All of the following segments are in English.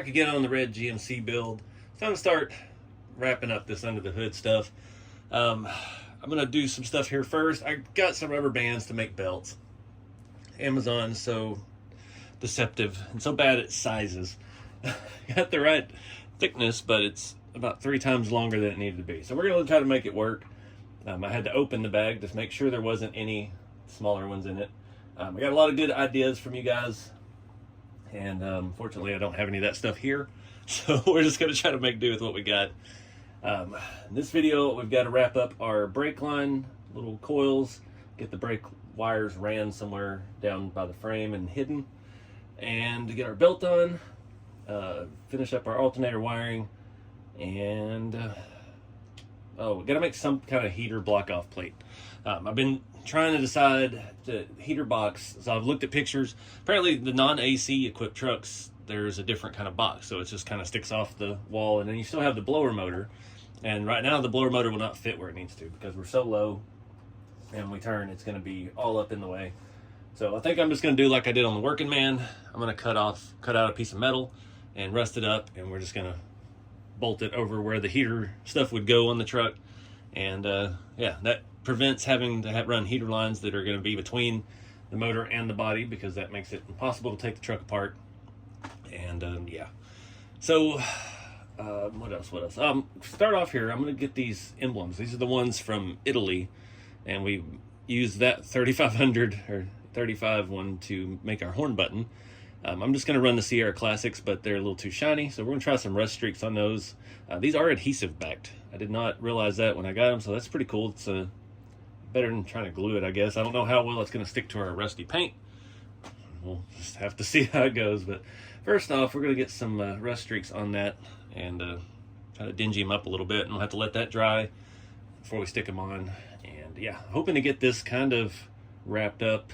back again on the red GMC build. It's time to start wrapping up this under the hood stuff. I'm going to do some stuff here first. I got some rubber bands to make belts. Amazon's so deceptive and so bad at sizes. Got the right thickness, but it's about 3 times longer than it needed to be. So we're going to try to make it work. I had to open the bag to make sure there wasn't any smaller ones in it. I got a lot of good ideas from you guys, and unfortunately I don't have any of that stuff here, so we're just going to try to make do with what we got. In this video we've got to wrap up our brake line, little coils, get the brake wires ran somewhere down by the frame and hidden, and to get our belt on, finish up our alternator wiring, and we got to make some kind of heater block-off plate. I've been trying to decide the heater box, so I've looked at pictures. Apparently the non-AC equipped trucks, there's a different kind of box, so it just kind of sticks off the wall, and then you still have the blower motor, and right now the blower motor will not fit where it needs to because we're so low, and when we turn it's going to be all up in the way. So I think I'm just going to do like I did on the Working Man. I'm going to cut out a piece of metal and rust it up, and we're just going to bolt it over where the heater stuff would go on the truck. And yeah, that prevents having to run heater lines that are going to be between the motor and the body, because that makes it impossible to take the truck apart. And yeah, so what else? Start off here, I'm going to get these emblems. These are the ones from Italy, and we use that 3500 or 35 one to make our horn button. I'm just going to run the Sierra Classics, but they're a little too shiny, so we're going to try some rust streaks on those. These are adhesive backed. I did not realize that when I got them, so that's pretty cool. It's better than trying to glue it, I guess. I don't know how well it's going to stick to our rusty paint. We'll just have to see how it goes. But first off, we're going to get some rust streaks on that and try to dingy them up a little bit, and we'll have to let that dry before we stick them on. And yeah, hoping to get this kind of wrapped up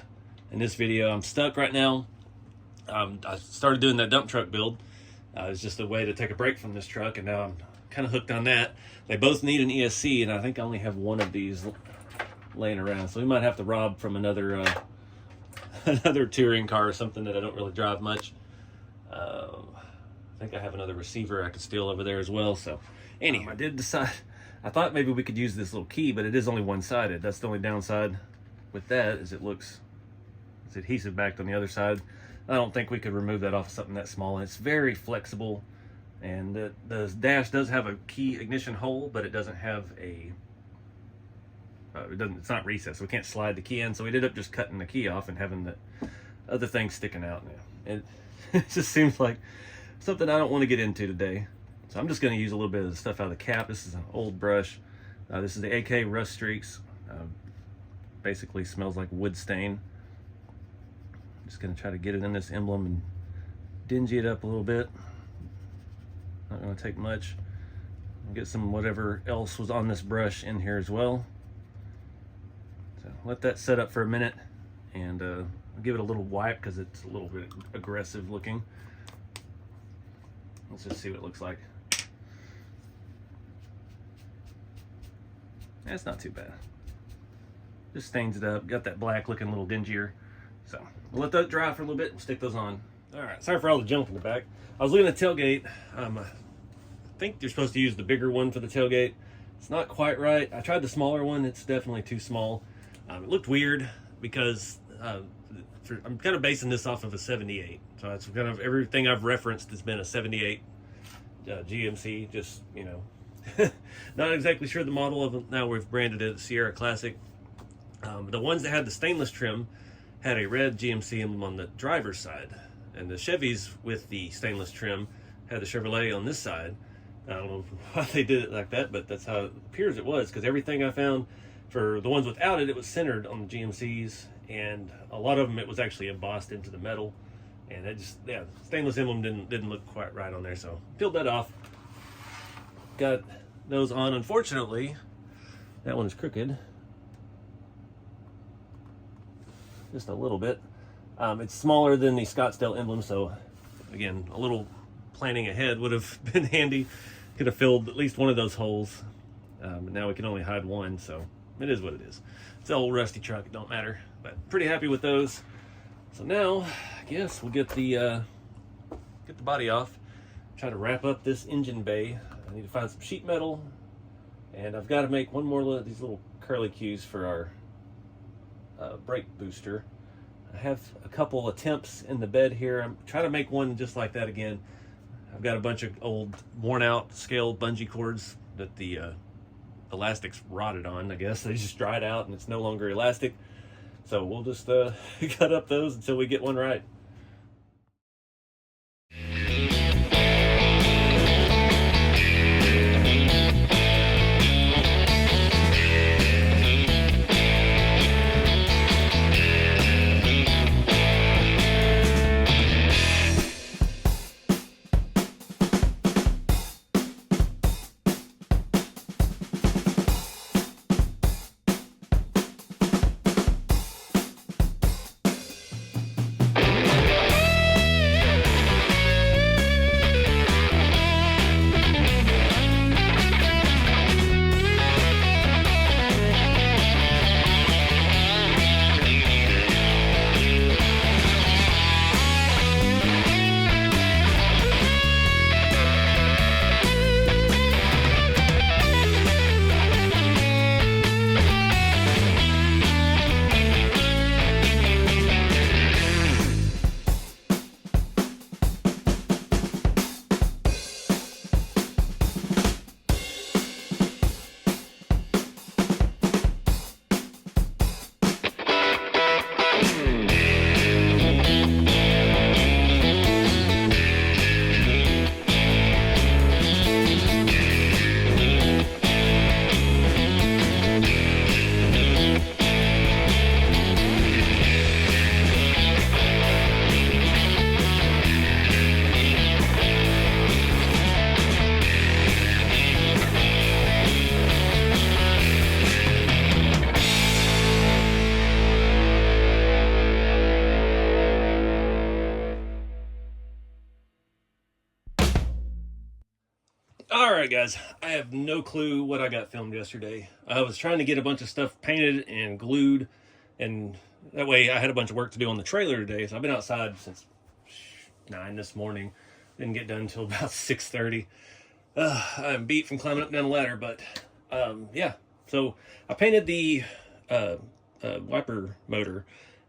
in this video. I'm stuck right now. I started doing that dump truck build. It's just a way to take a break from this truck, and now I'm kind of hooked on that. They both need an ESC, and I think I only have one of these laying around, so we might have to rob from another another touring car or something that I don't really drive much. I think I have another receiver I could steal over there as well. So anyhow, I did decide, I thought maybe we could use this little key, but it is only one-sided. That's the only downside with that, is it's adhesive backed on the other side. I don't think we could remove that off of something that small, and it's very flexible. And the dash does have a key ignition hole, but it doesn't have a it's not recessed, so we can't slide the key in. So we ended up just cutting the key off and having the other thing sticking out now. It just seems like something I don't want to get into today. So I'm just going to use a little bit of the stuff out of the cap. This is an old brush. This is the AK Rust Streaks. Basically smells like wood stain. Just going to try to get it in this emblem and dingy it up a little bit. Not going to take much. I'll get some whatever else was on this brush in here as well. So let that set up for a minute, and I'll give it a little wipe because it's a little bit aggressive looking. Let's just see what it looks like. That's not too bad. Just stains it up. Got that black looking a little dingier. So we'll let that dry for a little bit and stick those on. All right, sorry for all the junk in the back. I was looking at the tailgate. I think you're supposed to use the bigger one for the tailgate. It's not quite right. I tried the smaller one. It's definitely too small. It looked weird because I'm kind of basing this off of a 78. So it's kind of everything I've referenced has been a 78 GMC. Just, you know, not exactly sure the model of them. Now we've branded it Sierra Classic. The ones that had the stainless trim had a red GMC emblem on the driver's side, and the Chevys with the stainless trim had the Chevrolet on this side. I don't know why they did it like that, but that's how it appears it was, because everything I found for the ones without it, it was centered on the GMCs, and a lot of them it was actually embossed into the metal, and it just, yeah, stainless emblem didn't look quite right on there. So peeled that off, got those on. Unfortunately, that one's crooked. Just a little bit. It's smaller than the Scottsdale emblem, so again, a little planning ahead would have been handy. Could have filled at least one of those holes, but now we can only hide one, so it is what it is. It's an old rusty truck, it don't matter, but pretty happy with those. So now, I guess we'll get the body off. try to wrap up this engine bay. I need to find some sheet metal, and I've got to make one more of these little curly cues for our brake booster. I have a couple attempts in the bed here. I'm trying to make one just like that again. I've got a bunch of old worn out scale bungee cords that the elastics rotted on. I guess they just dried out and it's no longer elastic. So we'll just cut up those until we get one right. Alright guys, I have no clue what I got filmed yesterday. I was trying to get a bunch of stuff painted and glued, and that way I had a bunch of work to do on the trailer today. So I've been outside since 9 this morning. Didn't get done until about 6:30. I'm beat from climbing up and down the ladder, but yeah. So I painted the wiper motor,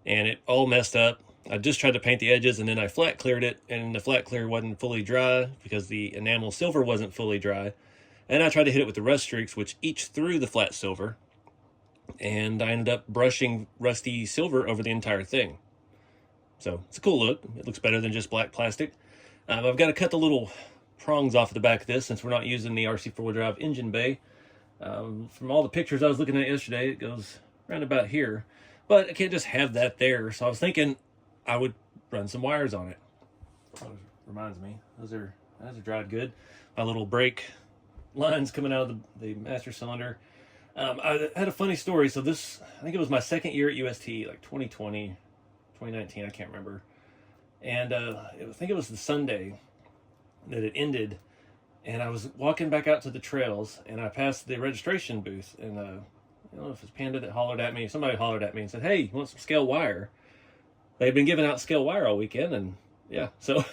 and it all messed up. I just tried to paint the edges, and then I flat cleared it, and the flat clear wasn't fully dry because the enamel silver wasn't fully dry. And I tried to hit it with the rust streaks, which etched through the flat silver, and I ended up brushing rusty silver over the entire thing. So it's a cool look. It looks better than just black plastic. I've got to cut the little prongs off the back of this since we're not using the RC four-wheel drive engine bay. From all the pictures I was looking at yesterday, it goes around about here. But I can't just have that there, so I was thinking I would run some wires on it. Oh, reminds me, those are dried good. My little brake lines coming out of the master cylinder. I had a funny story. So this, I think it was my second year at UST, like 2020, 2019, I can't remember. And I think it was the Sunday that it ended. And I was walking back out to the trails, and I passed the registration booth. And I don't know if it's Panda that hollered at me. Somebody hollered at me and said, "Hey, you want some scale wire?" They've been giving out scale wire all weekend, and yeah, so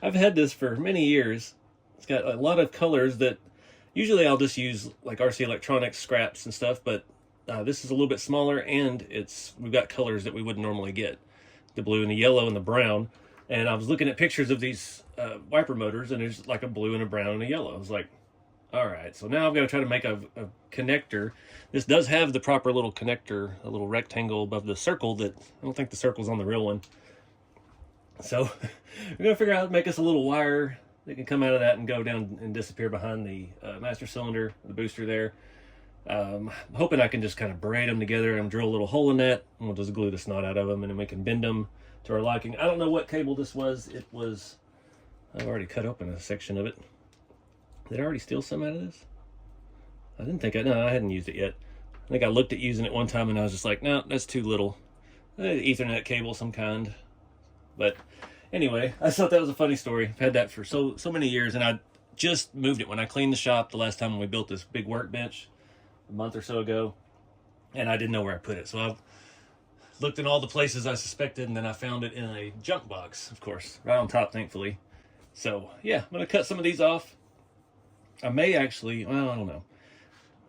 I've had this for many years. It's got a lot of colors that usually I'll just use like RC electronics scraps and stuff, but this is a little bit smaller, and we've got colors that we wouldn't normally get. The blue and the yellow and the brown. And I was looking at pictures of these wiper motors, and there's like a blue and a brown and a yellow. I was like, all right, so now I've got to try to make a connector. This does have the proper little connector, a little rectangle above the circle that I don't think the circle's on the real one. So we're going to figure out how to make us a little wire that can come out of that and go down and disappear behind the master cylinder, the booster there. I'm hoping I can just kind of braid them together and drill a little hole in that, and we'll just glue the snot out of them, and then we can bend them to our liking. I don't know what cable this was. It was, I've already cut open a section of it. Did I already steal some out of this? I didn't think no, I hadn't used it yet. I think I looked at using it one time and I was just like, no, that's too little. Ethernet cable, some kind. But anyway, I thought that was a funny story. I've had that for so many years, and I just moved it when I cleaned the shop the last time when we built this big workbench a month or so ago, and I didn't know where I put it. So I've looked in all the places I suspected, and then I found it in a junk box, of course, right on top, thankfully. So yeah, I'm gonna cut some of these off. I may actually, well, I don't know,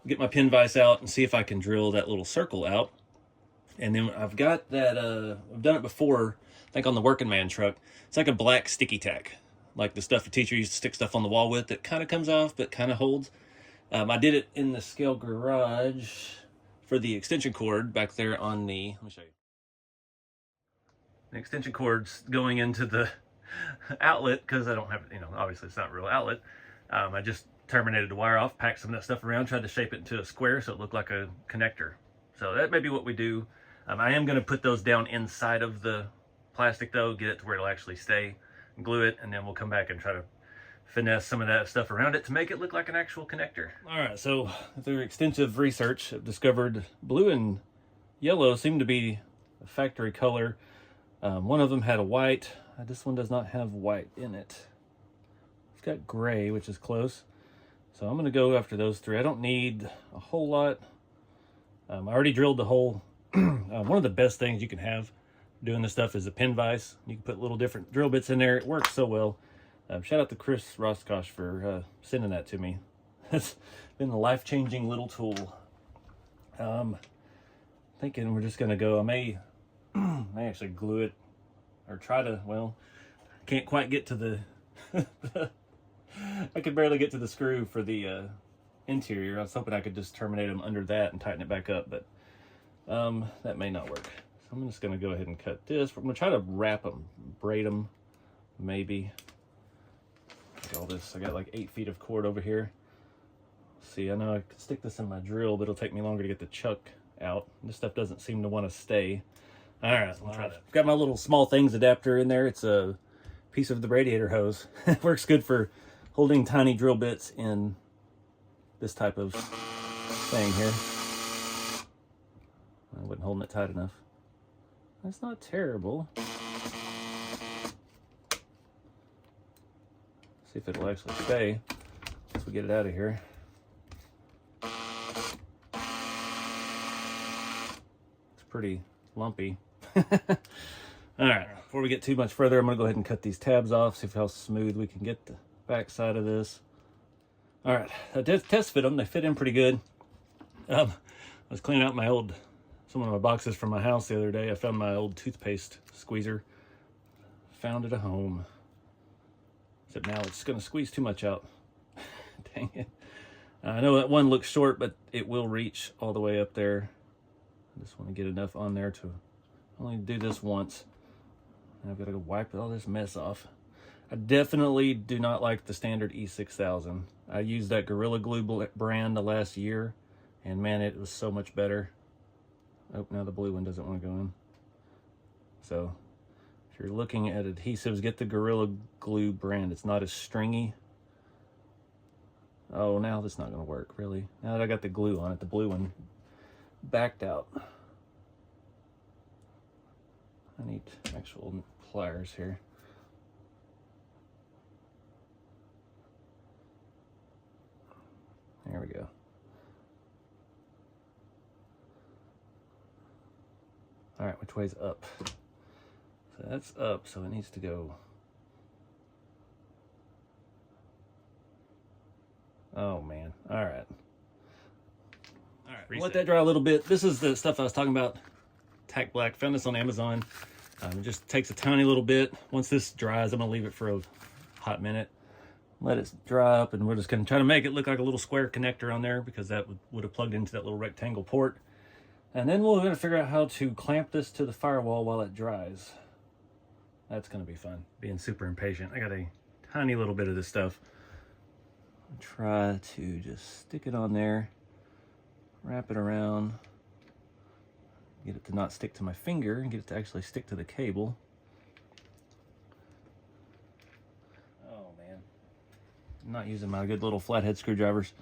get my pin vise out and see if I can drill that little circle out. And then I've got that, I've done it before, I think on the working man truck. It's like a black sticky tack, like the stuff a teacher used to stick stuff on the wall with that kind of comes off but kind of holds. I did it in the scale garage for the extension cord back there on the, let me show you. The extension cord's going into the outlet because I don't have, you know, obviously it's not a real outlet. I just terminated the wire off, packed some of that stuff around, tried to shape it into a square so it looked like a connector. So that may be what we do. I am going to put those down inside of the plastic though, get it to where it'll actually stay, glue it, and then we'll come back and try to finesse some of that stuff around it to make it look like an actual connector. All right, so through extensive research, I've discovered blue and yellow seem to be a factory color. One of them had a white. This one does not have white in it. It's got gray, which is close. So I'm going to go after those three. I don't need a whole lot. I already drilled the hole. One of the best things you can have doing this stuff is a pin vise. You can put little different drill bits in there. It works so well. Shout out to Chris Roscosh for sending that to me. It's been a life-changing little tool. Thinking we're just going to go, I may actually glue it or try to, well, I can't quite get to the, I could barely get to the screw for the interior. I was hoping I could just terminate them under that and tighten it back up, but that may not work. So I'm just going to go ahead and cut this. I'm going to try to wrap them, braid them, maybe. All this, I got like 8 feet of cord over here. See, I know I could stick this in my drill, but it'll take me longer to get the chuck out. This stuff doesn't seem to want to stay. All right, we'll try that. I've got my little small things adapter in there. It's a piece of the radiator hose. It works good for holding tiny drill bits in this type of thing here. I wasn't holding it tight enough. That's not terrible. See if it'll actually stay once we get it out of here. It's pretty lumpy. All right, before we get too much further, I'm gonna go ahead and cut these tabs off, see how smooth we can get the back side of this. All right, I did test fit them. They fit in pretty good. I was cleaning out some of my boxes from my house the other day. I found my old toothpaste squeezer. Found it a home. Except now it's going to squeeze too much out. Dang it. I know that one looks short, but it will reach all the way up there. I just want to get enough on there to only do this once. And I've got to go wipe all this mess off. I definitely do not like the standard E6000. I used that Gorilla Glue brand the last year, and man, it was so much better. Oh, now the blue one doesn't want to go in. So if you're looking at adhesives, get the Gorilla Glue brand. It's not as stringy. Oh, now that's not going to work, really. Now that I got the glue on it, the blue one backed out. I need actual pliers here. There we go. All right, which way's up? So that's up, so it needs to go. Oh man, all right. All right, let that dry a little bit. This is the stuff I was talking about, Tack Black. Found this on Amazon. It just takes a tiny little bit. Once this dries, I'm gonna leave it for a hot minute. Let it dry up, and we're just gonna try to make it look like a little square connector on there, because that would have plugged into that little rectangle port. And then we're gonna figure out how to clamp this to the firewall while it dries. That's gonna be fun, being super impatient. I got a tiny little bit of this stuff. I'll try to just stick it on there, wrap it around, get it to not stick to my finger, and get it to actually stick to the cable. Oh man, I'm not using my good little flathead screwdrivers.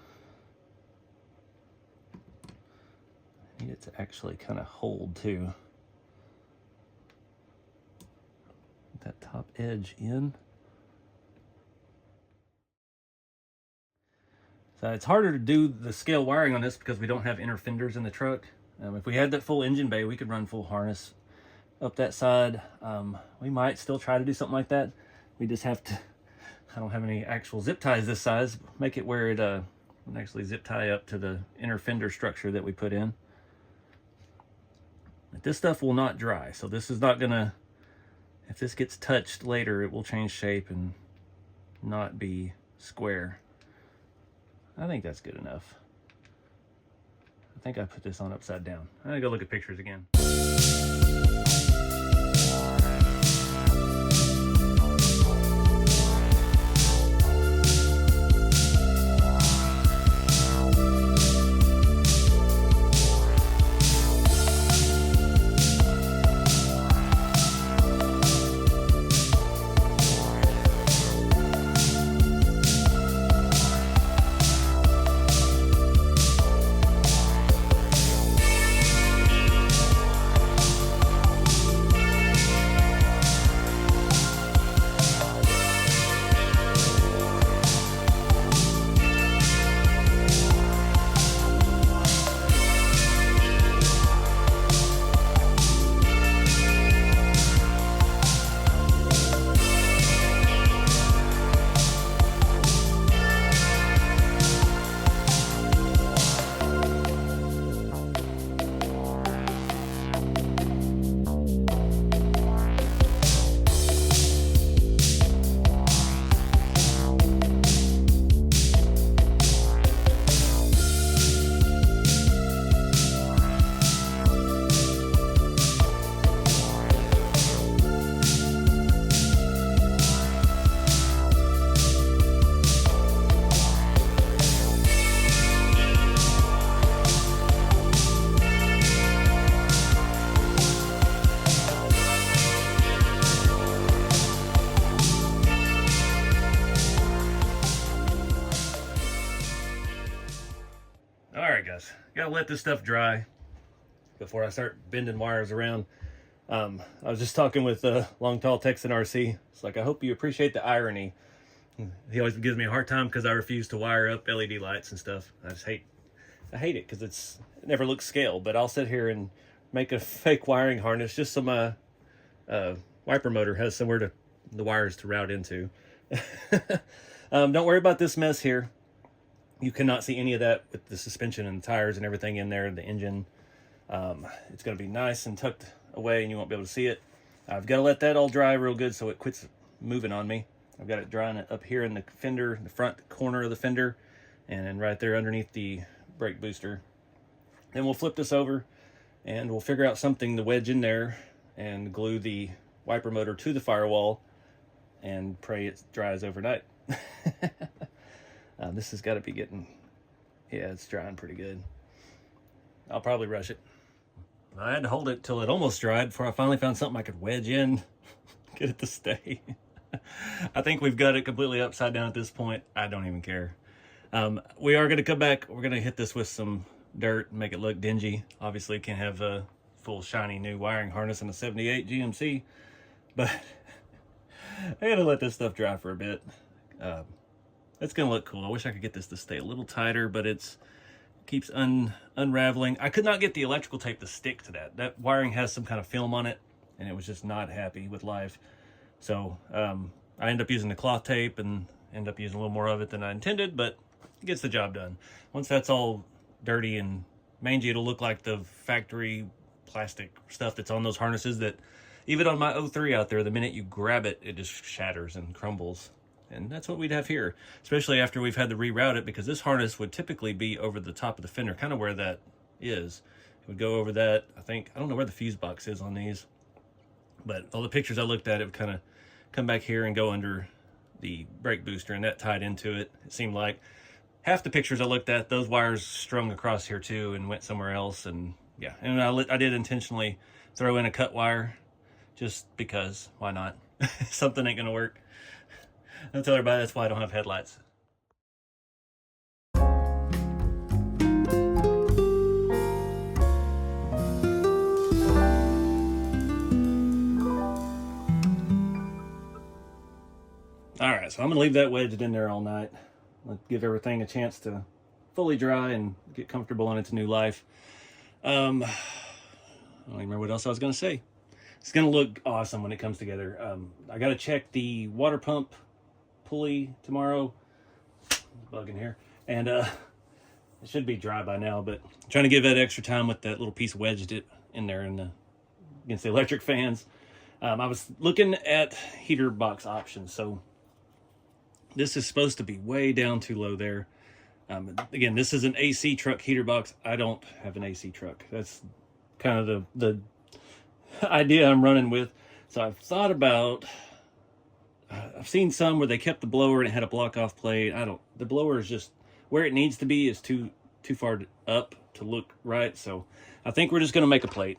I need it to actually kind of hold too. Get that top edge in. So it's harder to do the scale wiring on this because we don't have inner fenders in the truck. If we had that full engine bay, we could run full harness up that side. We might still try to do something like that. We just have to I don't have any actual zip ties this size. Make it where it can actually zip tie up to the inner fender structure that we put in. But this stuff will not dry, so this is not gonna, if this gets touched later, it will change shape and not be square. I think that's good enough. I think I put this on upside down. I'm gonna go look at pictures again. Alright guys, gotta let this stuff dry before I start bending wires around. I was just talking with Long Tall Texan RC. It's like, I hope you appreciate the irony. He always gives me a hard time because I refuse to wire up LED lights and stuff. I hate it because it never looks scale, but I'll sit here and make a fake wiring harness just so my wiper motor has somewhere to the wires to route into. Don't worry about this mess here. You cannot see any of that with the suspension and the tires and everything in there, the engine. It's going to be nice and tucked away and you won't be able to see it. I've got to let that all dry real good so it quits moving on me. I've got it drying up here in the fender, the front corner of the fender, and then right there underneath the brake booster. Then we'll flip this over and we'll figure out something to wedge in there and glue the wiper motor to the firewall and pray it dries overnight. This has got to be getting, yeah, it's drying pretty good. I'll probably rush it. I had to hold it till it almost dried before I finally found something I could wedge in, get it to stay. I think we've got it completely upside down at this point. I don't even care. We are going to come back. We're going to hit this with some dirt and make it look dingy. Obviously can't have a full shiny new wiring harness in a 78 GMC, but I got to let this stuff dry for a bit. It's gonna look cool. I wish I could get this to stay a little tighter, but it keeps unraveling. I could not get the electrical tape to stick to that. That wiring has some kind of film on it, and it was just not happy with life. So I end up using the cloth tape and end up using a little more of it than I intended, but it gets the job done. Once that's all dirty and mangy, it'll look like the factory plastic stuff that's on those harnesses that even on my 03 out there, the minute you grab it, it just shatters and crumbles. And that's what we'd have here, especially after we've had to reroute it, because this harness would typically be over the top of the fender, kind of where that is. It would go over that, I don't know where the fuse box is on these, but all the pictures I looked at, it would kind of come back here and go under the brake booster, and that tied into it. It seemed like half the pictures I looked at, those wires strung across here too and went somewhere else. And yeah, and I did intentionally throw in a cut wire just because, why not? Something ain't gonna work. I'll tell everybody that's why I don't have headlights. Alright, so I'm going to leave that wedged in there all night. Let's give everything a chance to fully dry and get comfortable in its new life. I don't even remember what else I was going to say. It's going to look awesome when it comes together. I got to check the water pump pulley tomorrow. Bug in here. And it should be dry by now, but I'm trying to give that extra time with that little piece wedged it in there against the electric fans. I was looking at heater box options, so this is supposed to be way down too low there. Again, this is an AC truck heater box. I don't have an AC truck. That's kind of the idea I'm running with. So I've thought about, I've seen some where they kept the blower and it had a block off plate. The blower is just where it needs to be, is too far up to look right. So I think we're just going to make a plate.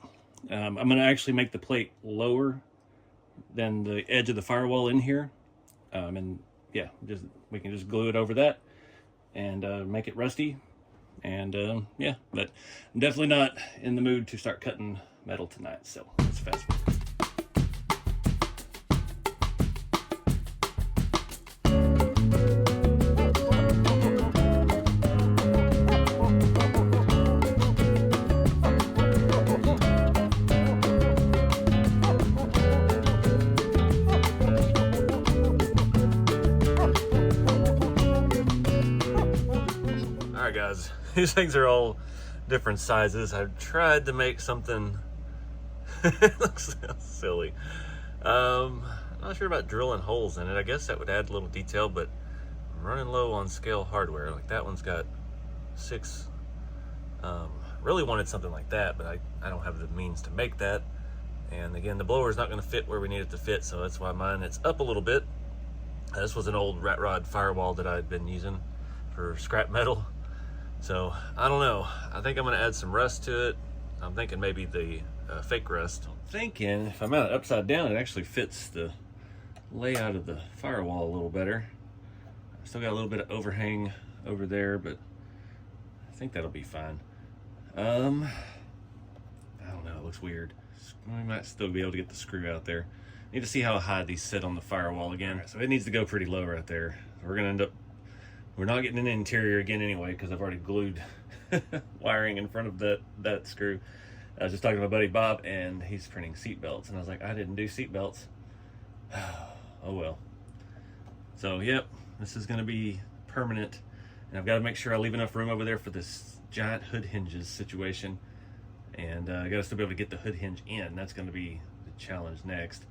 I'm going to actually make the plate lower than the edge of the firewall in here. And yeah, we can just glue it over that and make it rusty. And yeah, but I'm definitely not in the mood to start cutting metal tonight. So let's fast forward. Alright guys, these things are all different sizes. I've tried to make something it looks silly. I'm not sure about drilling holes in it. I guess that would add a little detail, but I'm running low on scale hardware. Like that one's got 6. Really wanted something like that, but I don't have the means to make that. And again, the blower is not going to fit where we need it to fit, so that's why mine, it's up a little bit. This was an old rat rod firewall that I'd been using for scrap metal. So I don't know. I think I'm going to add some rust to it. I'm thinking maybe the fake rust. I'm thinking if I mount it upside down, it actually fits the layout of the firewall a little better. I still got a little bit of overhang over there, but I think that'll be fine. I don't know. It looks weird. We might still be able to get the screw out there. Need to see how high these sit on the firewall again. Right, so it needs to go pretty low right there. We're gonna end up. We're not getting an interior again anyway, because I've already glued wiring in front of that screw. I was just talking to my buddy Bob, and he's printing seat belts, and I was like, I didn't do seat belts. Oh well. So yep, this is gonna be permanent, and I've got to make sure I leave enough room over there for this giant hood hinges situation, and I got to still be able to get the hood hinge in. That's going to be the challenge next.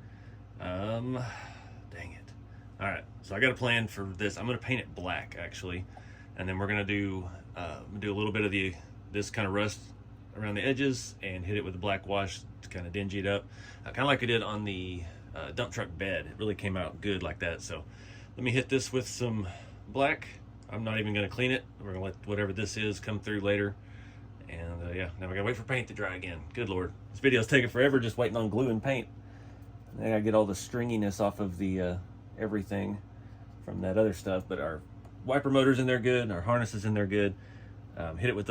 Dang it. All right, so I got a plan for this. I'm going to paint it black actually, and then we're going to do a little bit of this kind of rust around the edges and hit it with a black wash to kind of dingy it up, kind of like I did on the dump truck bed. It really came out good like that. So let me hit this with some black. I'm not even going to clean it. We're going to let whatever this is come through later. And yeah, now we got to wait for paint to dry again. Good Lord. This video's taking forever just waiting on glue and paint. I got to get all the stringiness off of the everything from that other stuff. But our wiper motor's in there good. Our harness is in there good. Hit it with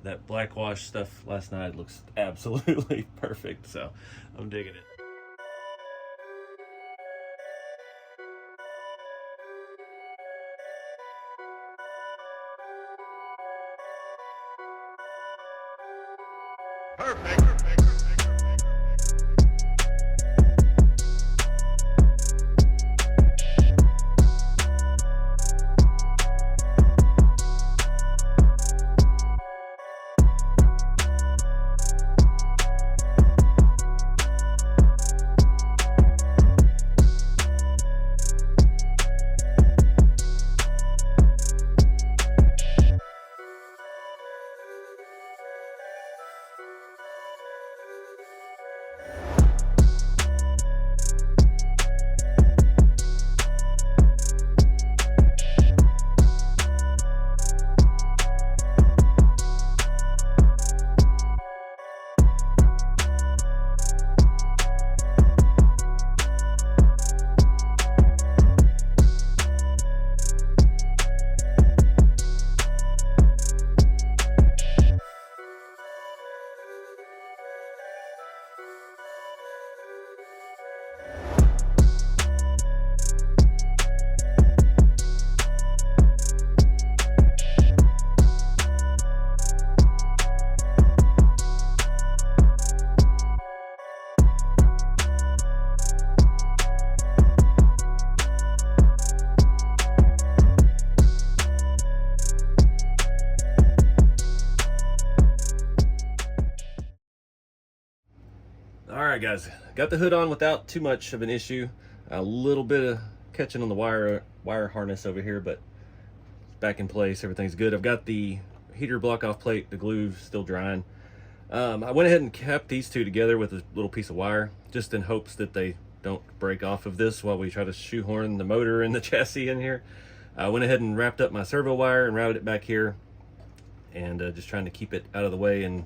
that black wash stuff last night. It looks absolutely perfect. So I'm digging it. Perfect. right, guys, got the hood on without too much of an issue. A little bit of catching on the wire harness over here, but it's back in place. Everything's good. I've got the heater block off plate, the glue still drying. I went ahead and kept these two together with a little piece of wire, just in hopes that they don't break off of this while we try to shoehorn the motor and the chassis in here. I went ahead and wrapped up my servo wire and routed it back here, and just trying to keep it out of the way, and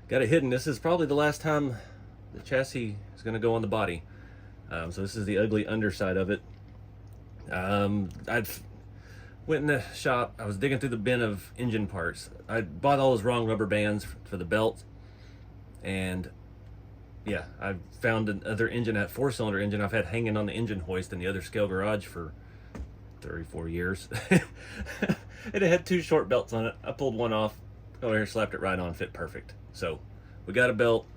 got it hidden. This is probably the last time the chassis is going to go on the body. So this is the ugly underside of it. I'd went in the shop. I was digging through the bin of engine parts. I bought all those wrong rubber bands for the belt, and yeah, I found another engine, that 4-cylinder engine I've had hanging on the engine hoist in the other scale garage for 34 years. It had 2 short belts on it. I pulled one off, over here, slapped it right on, fit perfect. So we got a belt.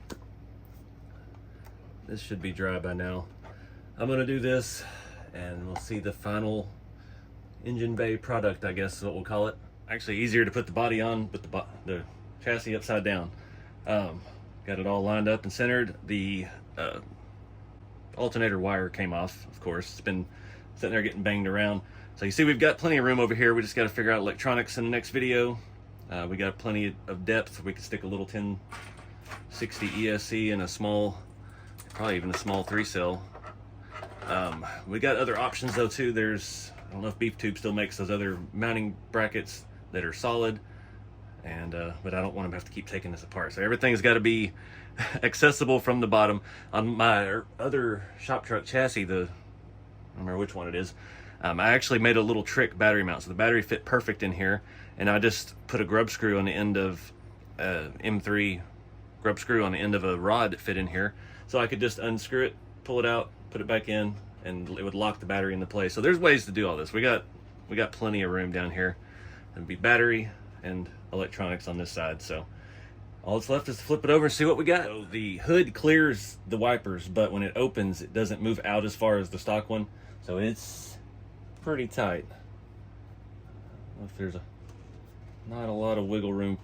This should be dry by now. I'm gonna do this and we'll see the final engine bay product, I guess is what we'll call it. Actually easier to put the body on, but the chassis upside down. Got it all lined up and centered. The alternator wire came off, of course. It's been sitting there getting banged around. So you see we've got plenty of room over here. We just got to figure out electronics in the next video. We got plenty of depth. We could stick a little 1060 ESC in a small, probably even a small 3-cell. We got other options though too. There's, I don't know if Beef Tube still makes those other mounting brackets that are solid, and but I don't want to have to keep taking this apart. So everything's got to be accessible from the bottom. On my other shop truck chassis, I don't remember which one it is, I actually made a little trick battery mount. So the battery fit perfect in here, and I just put a grub screw on the end of M3 grub screw on the end of a rod that fit in here. So I could just unscrew it, pull it out, put it back in, and it would lock the battery into place. So there's ways to do all this. We got plenty of room down here. There'd be battery and electronics on this side. So all that's left is to flip it over and see what we got. So the hood clears the wipers, but when it opens, it doesn't move out as far as the stock one. So it's pretty tight. I don't know if there's not a lot of wiggle room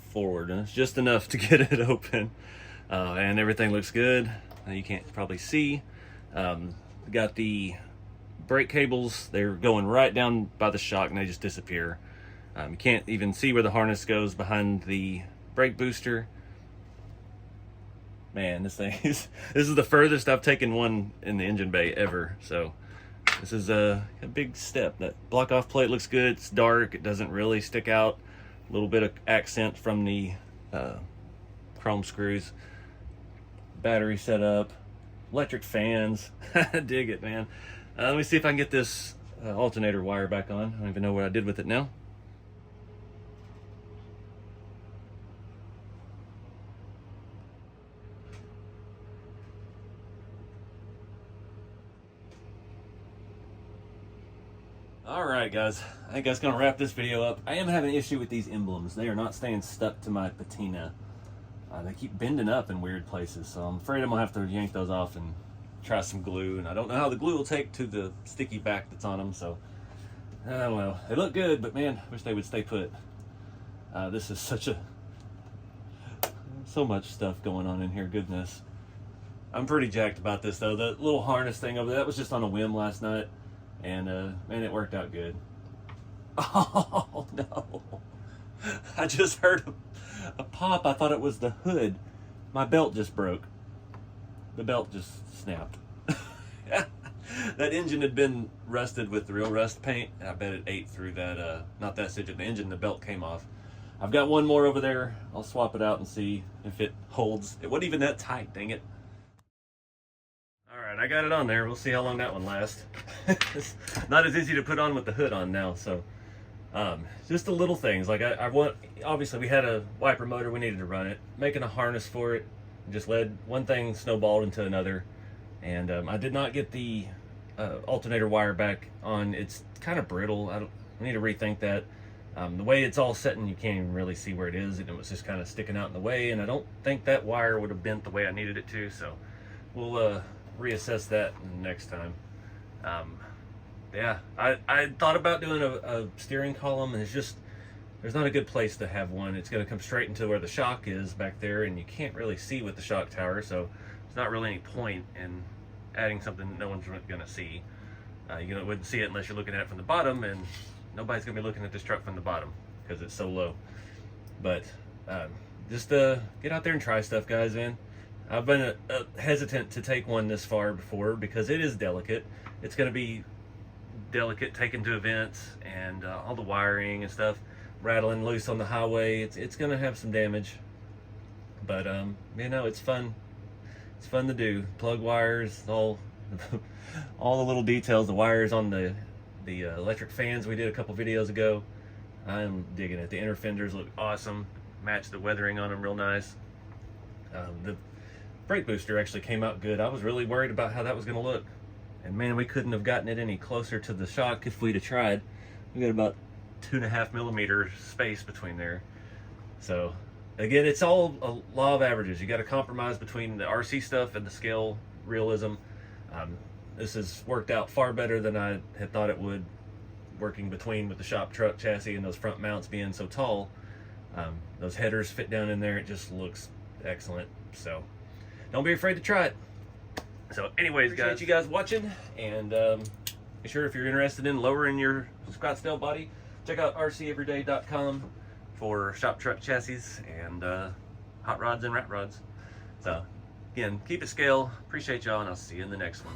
forward, and it's just enough to get it open. And everything looks good. You can't probably see. Got the brake cables. They're going right down by the shock and they just disappear. You can't even see where the harness goes behind the brake booster. Man, this is the furthest I've taken one in the engine bay ever. So this is a big step. That block off plate looks good. It's dark. It doesn't really stick out. A little bit of accent from the chrome screws. Battery setup, electric fans. I dig it, man. Let me see if I can get this alternator wire back on. I don't even know what I did with it now. All right, guys, I think that's gonna wrap this video up. I am having an issue with these emblems. They are not staying stuck to my patina. They keep bending up in weird places, so I'm afraid I'm gonna have to yank those off and try some glue, and I don't know how the glue will take to the sticky back that's on them, so I don't know. They look good, but man, I wish they would stay put. This is so much stuff going on in here, goodness. I'm pretty jacked about this though. The little harness thing over there, that was just on a whim last night, and man, it worked out good. Oh no, I just heard a pop. I thought it was the hood. My belt just broke. The belt just snapped. That engine had been rusted with the real rust paint. I bet it ate through that, not that stitch of the engine, the belt came off. I've got one more over there. I'll swap it out and see if it holds. It wasn't even that tight, dang it. All right, I got it on there. We'll see how long that one lasts. It's not as easy to put on with the hood on now, so just the little things. Like I want, obviously we had a wiper motor, we needed to run it. Making a harness for it just led, one thing snowballed into another, and I did not get the alternator wire back on. It's kind of brittle. I need to rethink that. The way it's all set, and you can't even really see where it is, and it was just kind of sticking out in the way, and I don't think that wire would have bent the way I needed it to, so we'll reassess that next time. Yeah, I thought about doing a steering column, and it's just, there's not a good place to have one. It's going to come straight into where the shock is back there, and you can't really see with the shock tower, so there's not really any point in adding something that no one's gonna see. You wouldn't see it unless you're looking at it from the bottom, and nobody's gonna be looking at this truck from the bottom because it's so low. But just get out there and try stuff, guys, man. I've been hesitant to take one this far before because it is delicate. It's gonna be delicate taken to events, and all the wiring and stuff rattling loose on the highway. It's gonna have some damage, but it's fun. It's fun to do. Plug wires, all the little details, the wires on the electric fans we did a couple videos ago. I'm digging it. The inner fenders look awesome. Match the weathering on them real nice. The brake booster actually came out good. I was really worried about how that was going to look, and man, we couldn't have gotten it any closer to the shock if we'd have tried. We got about 2.5 millimeter space between there. So again, it's all a law of averages. You got to compromise between the RC stuff and the scale realism. This has worked out far better than I had thought it would, working between with the shop truck chassis and those front mounts being so tall. Those headers fit down in there. It just looks excellent. So don't be afraid to try it. So anyways, guys, appreciate you guys watching, and be sure, if you're interested in lowering your Scottsdale body, check out rceveryday.com for shop truck chassis and hot rods and rat rods. So again, keep it scale. Appreciate y'all, and I'll see you in the next one.